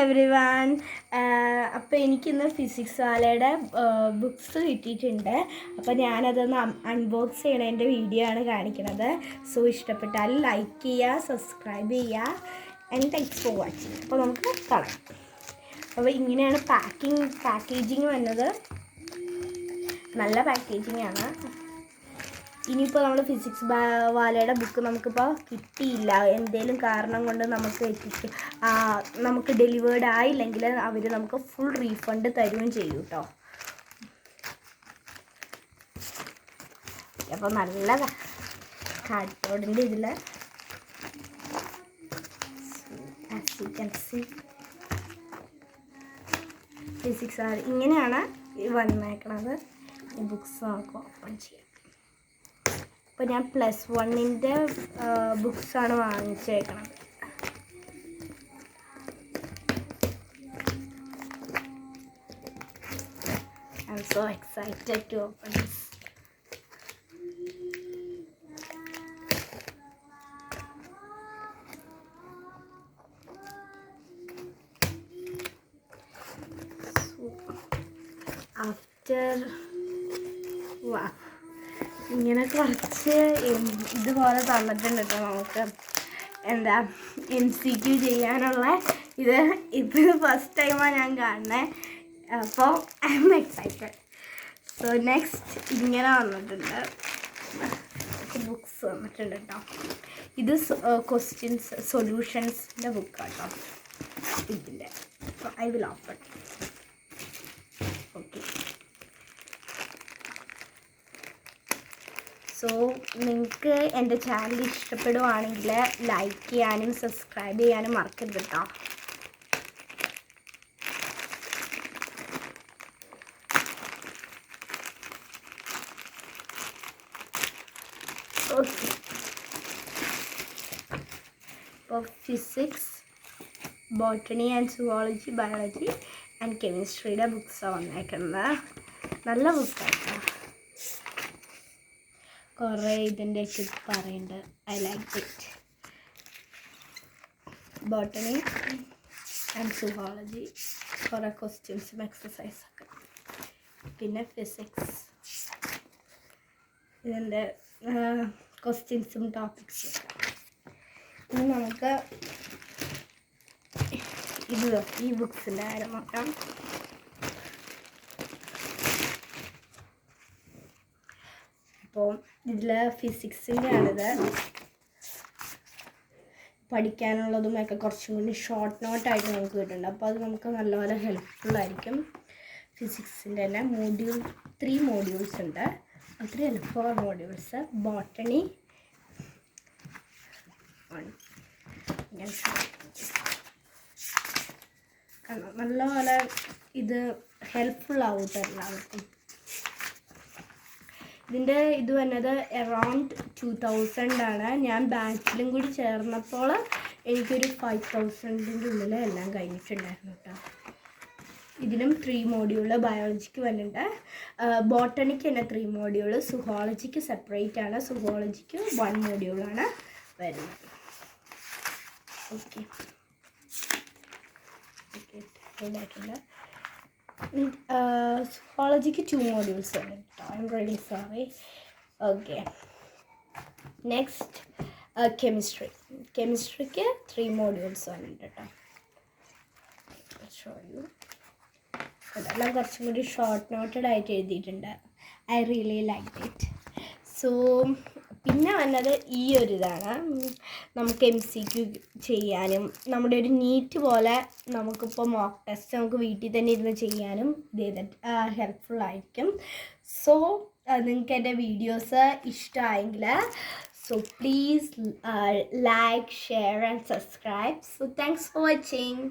Everyone. അപ്പോൾ എനിക്കിന്ന് physics വാലയുടെ books കിട്ടിയിട്ടുണ്ട്. അപ്പോൾ ഞാനതൊന്ന് അൺബോക്സ് ചെയ്യണതിൻ്റെ വീഡിയോ ആണ് കാണിക്കുന്നത്. സോ ഇഷ്ടപ്പെട്ടാൽ ലൈക്ക് ചെയ്യുക, സബ്സ്ക്രൈബ് ചെയ്യുക. And thanks for watching. അപ്പോൾ നമുക്ക് തുടങ്ങാം. അപ്പോൾ ഇങ്ങനെയാണ് പാക്കേജിങ് വന്നത്. നല്ല പാക്കേജിങ് ആണ്. ഇനിയിപ്പോൾ നമ്മൾ ഫിസിക്സ് വാലയുടെ ബുക്ക് നമുക്കിപ്പോൾ കിട്ടിയില്ല, എന്തെങ്കിലും കാരണം കൊണ്ട് നമുക്ക് ഡെലിവേർഡ് ആയില്ലെങ്കിൽ അവർ നമുക്ക് ഫുൾ റീഫണ്ട് തരുകയും ചെയ്യും കേട്ടോ. അപ്പോൾ നല്ല കാർഡ്ബോർഡിൻ്റെ ഇതിൽ ഫിസിക്സ് വാല ഇങ്ങനെയാണ് വന്നേക്കണത്. ഈ ബുക്സ് നമുക്ക് ഓപ്പൺ ചെയ്യാം. അപ്പോൾ ഞാൻ +1 ബുക്സാണ് വാങ്ങിച്ചേക്കണത്. I am so excited to open this. ഇങ്ങനെ കുറച്ച് ഇതുപോലെ തന്നിട്ടുണ്ട് കേട്ടോ. നമുക്ക് എന്താ MCQ ചെയ്യാനുള്ള ഇത് ഫസ്റ്റ് ടൈമാണ് ഞാൻ കാണുന്നത്. അപ്പോൾ I M excited. So next ഇങ്ങനെ വന്നിട്ടുണ്ട്, ബുക്സ് വന്നിട്ടുണ്ട് കേട്ടോ. ഇത് ക്വസ്റ്റ്യൻസ് സൊല്യൂഷൻസിൻ്റെ ബുക്കാണ് കേട്ടോ ഇതിൻ്റെ. I will open. Okay, so നിങ്ങൾക്ക് എൻ്റെ ചാനൽ ഇഷ്ടപ്പെടുവാണെങ്കിൽ ലൈക്ക് ചെയ്യാനും സബ്സ്ക്രൈബ് ചെയ്യാനും മറക്കരുത് കേട്ടോ. ഓക്കെ, ഇപ്പോൾ physics, botany and zoology, biology and കെമിസ്ട്രിയുടെ ബുക്സാണ് വന്നേക്കുന്നത്. നല്ല ബുക്കാട്ടോ. കുറേ ഇതിൻ്റെയൊക്കെ പറയുന്നുണ്ട്. I like it. Botany and zoology, കുറേ ക്വസ്റ്റ്യൻസും എക്സസൈസൊക്കെ. പിന്നെ ഫിസിക്സ്, ഇതിൻ്റെ ക്വസ്റ്റ്യൻസും ടോപ്പിക്സും ഒക്കെ. ഇനി നമുക്ക് ഈ ബുക്സിൻ്റെ കാര്യം നോക്കാം. അപ്പോൾ ഇതിൽ ഫിസിക്സിൻ്റെ ആണിത്. പഠിക്കാനുള്ളതുമൊക്കെ കുറച്ചും കൂടി ഷോർട്ട് നോട്ടായിട്ട് നമുക്ക് കിട്ടുന്നുണ്ട്. അപ്പോൾ അത് നമുക്ക് നല്ലപോലെ ഹെൽപ്ഫുള്ളായിരിക്കും. ഫിസിക്സിൻ്റെ തന്നെ 3 മോഡ്യൂൾസ് ഉണ്ട്. 4 മോഡ്യൂൾസ്. ബോട്ടണി നല്ലപോലെ ഇത് ഹെൽപ്ഫുള്ളാവും എല്ലാവർക്കും. ഇതിൻ്റെ ഇത് വന്നത് അറൗണ്ട് 2000 ആണ്. ഞാൻ ബാച്ചിലും കൂടി ചേർന്നപ്പോൾ എനിക്കൊരു 5000-ൻ്റെ ഉള്ളിൽ എല്ലാം കഴിഞ്ഞിട്ടുണ്ടായിരുന്നു കേട്ടോ. ഇതിനും 3 മോഡ്യൂള്. ബയോളജിക്ക് വന്നിട്ടുണ്ട്. ബോട്ടണിക്ക് തന്നെ 3 മോഡ്യൂള്. സുവോളജിക്ക് സെപ്പറേറ്റ് ആണ്. സുവോളജിക്ക് 1 മോഡ്യൂളാണ് വരുന്നത്. ഓക്കെ, ഇതായിട്ടുണ്ട്. സുവോളജിക്ക് 2 മോഡ്യൂൾസ് ആണ് കേട്ടോ. I am really sorry. Okay, next കെമിസ്ട്രിക്ക് 3 മോഡ്യൂൾസ് വന്നിട്ടുണ്ട് കേട്ടോ. Show you. അതെല്ലാം കുറച്ചും കൂടി ഷോർട്ട് നോട്ടഡ് ആയിട്ട് എഴുതിയിട്ടുണ്ട്. I really like it. So പിന്നെ വന്നത് ഈ ഒരു ഇതാണ്. നമുക്ക് MCQ ചെയ്യാനും നമ്മുടെ ഒരു നീറ്റ് പോലെ നമുക്കിപ്പോൾ മോക്ക് ടെസ്റ്റ് നമുക്ക് വീട്ടിൽ തന്നെ ഇരുന്ന് ചെയ്യാനും ഇത് ഹെൽപ്ഫുള്ളായിരിക്കും. സോ നിങ്ങൾക്ക് എൻ്റെ വീഡിയോസ് ഇഷ്ടമായെങ്കിൽ so please like, share and subscribe. So thanks for watching.